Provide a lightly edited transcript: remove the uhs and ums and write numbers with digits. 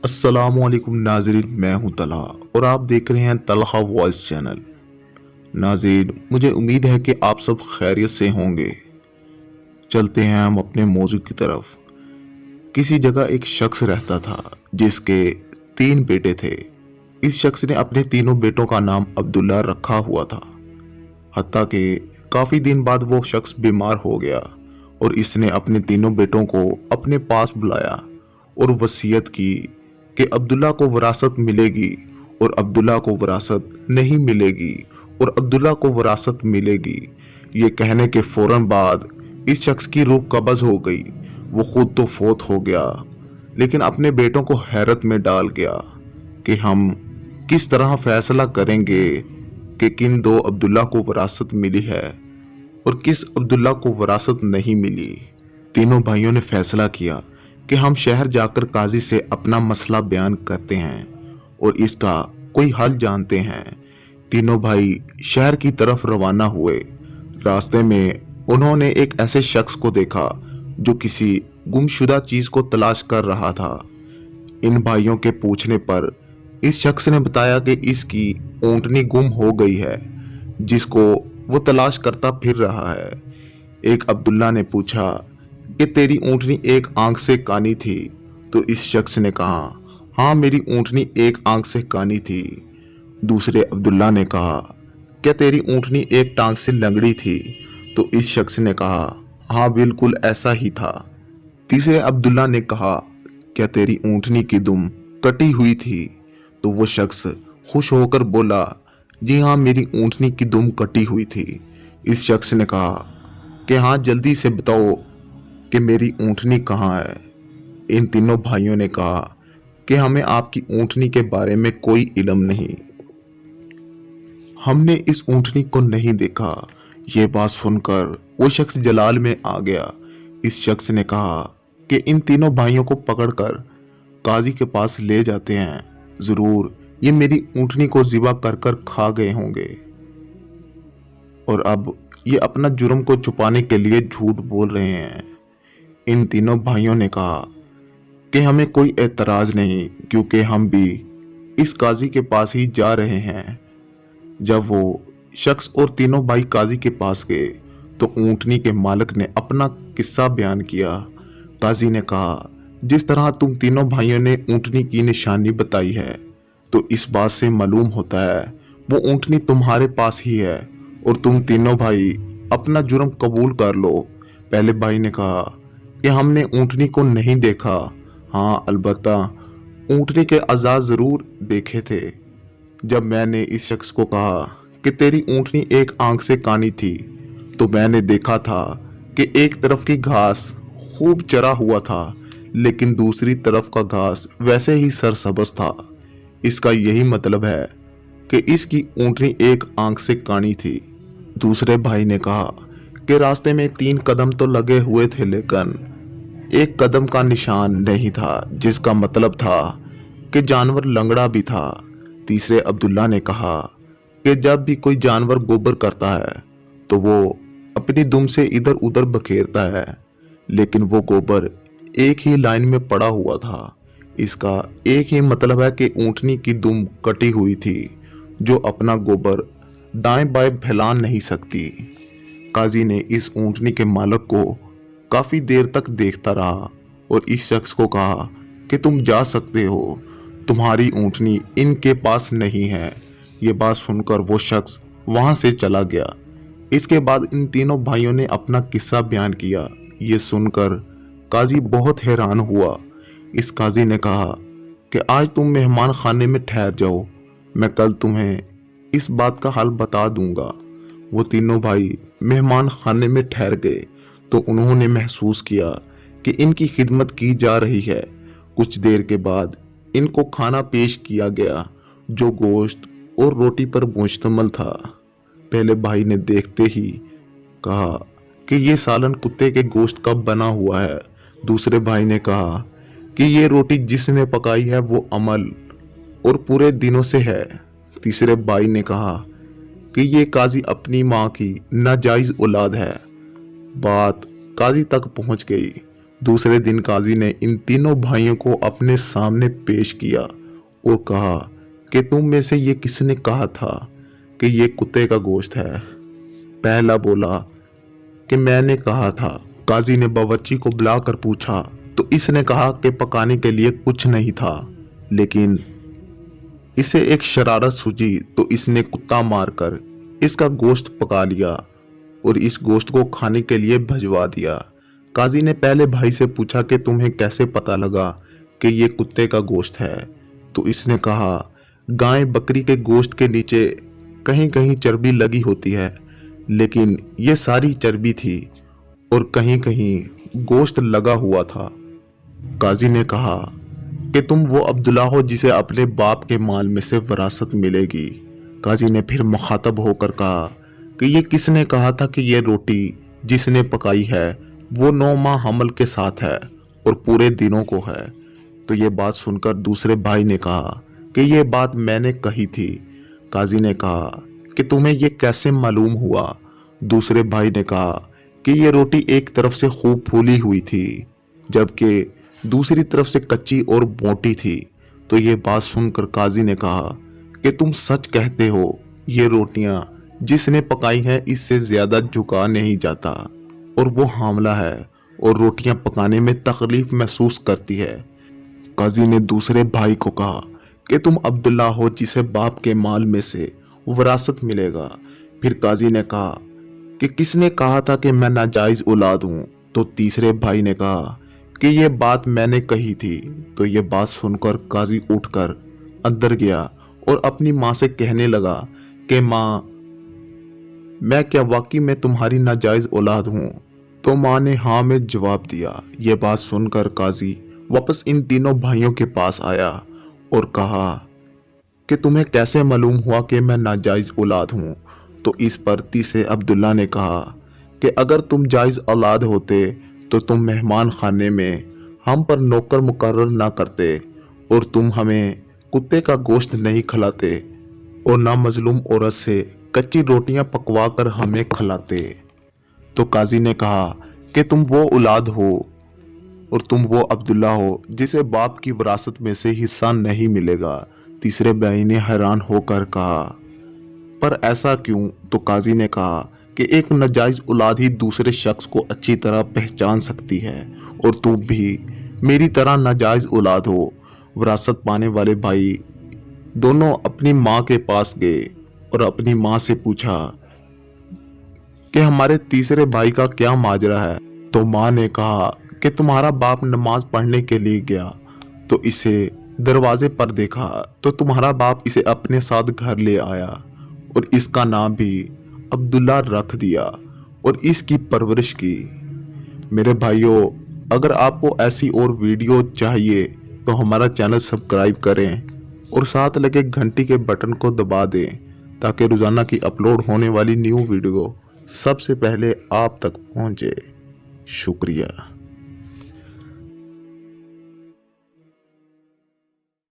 अस्सलाम वालेकुम नाज़रीन, मैं हूं तलहा और आप देख रहे हैं तलहा वॉइस चैनल। नाज़रीन, मुझे उम्मीद है कि आप सब खैरियत से होंगे। चलते हैं हम अपने मौजू की तरफ। किसी जगह एक शख्स रहता था जिसके 3 बेटे थे। इस शख्स ने अपने तीनों बेटों का नाम अब्दुल्ला रखा हुआ था। हत्ता कि काफ़ी दिन बाद वो शख्स बीमार हो गया और इसने अपने तीनों बेटों को अपने पास बुलाया और वसीयत की कि अब्दुल्ला को विरासत मिलेगी और अब्दुल्ला को विरासत नहीं मिलेगी और अब्दुल्ला को विरासत मिलेगी। ये कहने के फौरन बाद इस शख्स की रूह कब्ज़ हो गई। वो खुद तो फौत हो गया लेकिन अपने बेटों को हैरत में डाल गया कि हम किस तरह फैसला करेंगे कि किन 2 अब्दुल्ला को विरासत मिली है और किस अब्दुल्ला को विरासत नहीं मिली। तीनों भाइयों ने फैसला किया कि हम शहर जाकर काजी से अपना मसला बयान करते हैं और इसका कोई हल जानते हैं। तीनों भाई शहर की तरफ रवाना हुए। रास्ते में उन्होंने एक ऐसे शख्स को देखा जो किसी गुमशुदा चीज को तलाश कर रहा था। इन भाइयों के पूछने पर इस शख्स ने बताया कि इसकी ऊँटनी गुम हो गई है जिसको वो तलाश करता फिर रहा है। एक अब्दुल्ला ने पूछा कि तेरी ऊँटनी एक आंख से कानी थी? तो इस शख्स ने कहा, हाँ, मेरी ऊँटनी एक आंख से कानी थी। दूसरे अब्दुल्ला ने कहा, क्या तेरी ऊँटनी एक टांग से लंगड़ी थी? तो इस शख्स ने कहा, हाँ, बिल्कुल ऐसा ही था। तीसरे अब्दुल्ला ने कहा, क्या तेरी ऊँटनी की दुम कटी हुई थी? तो वो शख्स खुश होकर बोला, जी हाँ, मेरी ऊँटनी की दुम कटी हुई थी। इस शख्स ने कहा कि हाँ, जल्दी से बताओ कि मेरी ऊँटनी कहाँ है। इन तीनों भाइयों ने कहा कि हमें आपकी ऊँटनी के बारे में कोई इल्म नहीं, हमने इस ऊँटनी को नहीं देखा। ये बात सुनकर वो शख्स जलाल में आ गया। इस शख्स ने कहा कि इन तीनों भाइयों को पकड़कर काजी के पास ले जाते हैं, जरूर ये मेरी ऊँटनी को ज़िबा कर कर खा गए होंगे और अब ये अपना जुर्म को छुपाने के लिए झूठ बोल रहे हैं। इन तीनों भाइयों ने कहा कि हमें कोई एतराज नहीं क्योंकि हम भी इस काजी के पास ही जा रहे हैं। जब वो शख्स और तीनों भाई काजी के पास गए तो ऊँटनी के मालिक ने अपना किस्सा बयान किया। काजी ने कहा, जिस तरह तुम तीनों भाइयों ने ऊँटनी की निशानी बताई है तो इस बात से मालूम होता है वो ऊँटनी तुम्हारे पास ही है और तुम तीनों भाई अपना जुर्म कबूल कर लो। पहले भाई ने कहा कि हमने ऊँटनी को नहीं देखा, हाँ, अलबत्ता ऊँटनी के अज़ा ज़रूर देखे थे। जब मैंने इस शख्स को कहा कि तेरी ऊँटनी एक आंख से कानी थी तो मैंने देखा था कि एक तरफ की घास खूब चरा हुआ था लेकिन दूसरी तरफ का घास वैसे ही सरसब्ज था। इसका यही मतलब है कि इसकी ऊँटनी एक आंख से कानी थी। दूसरे भाई ने कहा कि रास्ते में 3 कदम तो लगे हुए थे लेकिन एक कदम का निशान नहीं था, जिसका मतलब था कि जानवर लंगड़ा भी था। तीसरे अब्दुल्ला ने कहा कि जब भी कोई जानवर गोबर करता है तो वो अपनी दुम से इधर उधर बखेरता है लेकिन वो गोबर एक ही लाइन में पड़ा हुआ था। इसका एक ही मतलब है कि ऊँटनी की दुम कटी हुई थी जो अपना गोबर दाएं बाएं फैला नहीं सकती। काजी ने इस ऊँटनी के मालिक को काफ़ी देर तक देखता रहा और इस शख्स को कहा कि तुम जा सकते हो, तुम्हारी ऊँटनी इनके पास नहीं है। ये बात सुनकर वो शख्स वहाँ से चला गया। इसके बाद इन तीनों भाइयों ने अपना किस्सा बयान किया। ये सुनकर काजी बहुत हैरान हुआ। इस काजी ने कहा कि आज तुम मेहमान खाने में ठहर जाओ, मैं कल तुम्हें इस बात का हल बता दूंगा। वो तीनों भाई मेहमान खाने में ठहर गए तो उन्होंने महसूस किया कि इनकी खिदमत की जा रही है। कुछ देर के बाद इनको खाना पेश किया गया जो गोश्त और रोटी पर मुश्तमिल था। पहले भाई ने देखते ही कहा कि ये सालन कुत्ते के गोश्त का बना हुआ है। दूसरे भाई ने कहा कि ये रोटी जिसने पकाई है वो अमल और पूरे दिनों से है। तीसरे भाई ने कहा कि ये काजी अपनी माँ की नाजायज औलाद है। बात काजी तक पहुंच गई। दूसरे दिन काजी ने इन तीनों भाइयों को अपने सामने पेश किया और कहा कि तुम में से ये किसने कहा था कि ये कुत्ते का गोश्त है। पहला बोला कि मैंने कहा था। काजी ने बावर्ची को बुलाकर पूछा तो इसने कहा कि पकाने के लिए कुछ नहीं था, लेकिन इसे एक शरारत सूझी तो इसने कुत्ता मारकर इसका गोश्त पका लिया और इस गोश्त को खाने के लिए भिजवा दिया। काजी ने पहले भाई से पूछा कि तुम्हें कैसे पता लगा कि ये कुत्ते का गोश्त है, तो इसने कहा गाय बकरी के गोश्त के नीचे कहीं कहीं चर्बी लगी होती है, लेकिन ये सारी चर्बी थी और कहीं कहीं गोश्त लगा हुआ था। काजी ने कहा कि तुम वो अब्दुल्ला हो जिसे अपने बाप के माल में से विरासत मिलेगी। काजी ने फिर मुखातब होकर कहा कि ये किसने कहा था कि ये रोटी जिसने पकाई है वो 9 माह हमल के साथ है और पूरे दिनों को है। तो ये बात सुनकर दूसरे भाई ने कहा कि ये बात मैंने कही थी। काजी ने कहा कि तुम्हें ये कैसे मालूम हुआ। दूसरे भाई ने कहा कि ये रोटी एक तरफ से खूब फूली हुई थी जबकि दूसरी तरफ से कच्ची और मोटी थी। तो ये बात सुनकर काजी ने कहा कि तुम सच कहते हो, ये रोटियां जिसने पकाई हैं इससे ज्यादा झुका नहीं जाता और वो हामला है और रोटियां पकाने में तकलीफ महसूस करती है। काजी ने दूसरे भाई को कहा कि तुम अब्दुल्ला हो जिसे बाप के माल में से विरासत मिलेगा। फिर काजी ने कहा कि किसने कहा था कि मैं नाजायज औलाद हूं। तो तीसरे भाई ने कहा कि ये बात मैंने कही थी। तो ये बात सुनकर काजी उठकर अंदर गया और अपनी माँ से कहने लगा कि माँ, मैं क्या वाकई में तुम्हारी नाजायज औलाद हूँ? तो माँ ने हाँ में जवाब दिया। ये बात सुनकर काजी वापस इन तीनों भाइयों के पास आया और कहा कि तुम्हें कैसे मालूम हुआ कि मैं नाजायज औलाद हूँ? तो इस पर तीसरे अब्दुल्ला ने कहा कि अगर तुम जायज औलाद होते तो तुम मेहमान खाने में हम पर नौकर मुकर्रर ना करते और तुम हमें कुत्ते का गोश्त नहीं खिलाते और ना मजलूम औरत से कच्ची रोटियां पकवा कर हमें खिलाते। तो काजी ने कहा कि तुम वो औलाद हो और तुम वो अब्दुल्ला हो जिसे बाप की विरासत में से हिस्सा नहीं मिलेगा। तीसरे भाई ने हैरान होकर कहा, पर ऐसा क्यों? तो काजी ने कहा कि एक नाजायज औलाद ही दूसरे शख्स को अच्छी तरह पहचान सकती है और तुम भी मेरी तरह नाजायज औलाद हो। विरासत पाने वाले भाई दोनों अपनी माँ के पास गए और अपनी माँ से पूछा कि हमारे तीसरे भाई का क्या माजरा है। तो माँ ने कहा कि तुम्हारा बाप नमाज पढ़ने के लिए गया तो इसे दरवाजे पर देखा तो तुम्हारा बाप इसे अपने साथ घर ले आया और इसका नाम भी अब्दुल्ला रख दिया और इसकी परवरिश की। मेरे भाइयों, अगर आपको ऐसी और वीडियो चाहिए तो हमारा चैनल सब्सक्राइब करें और साथ लगे घंटी के बटन को दबा दें ताकि रोज़ाना की अपलोड होने वाली न्यू वीडियो सबसे पहले आप तक पहुंचे। शुक्रिया।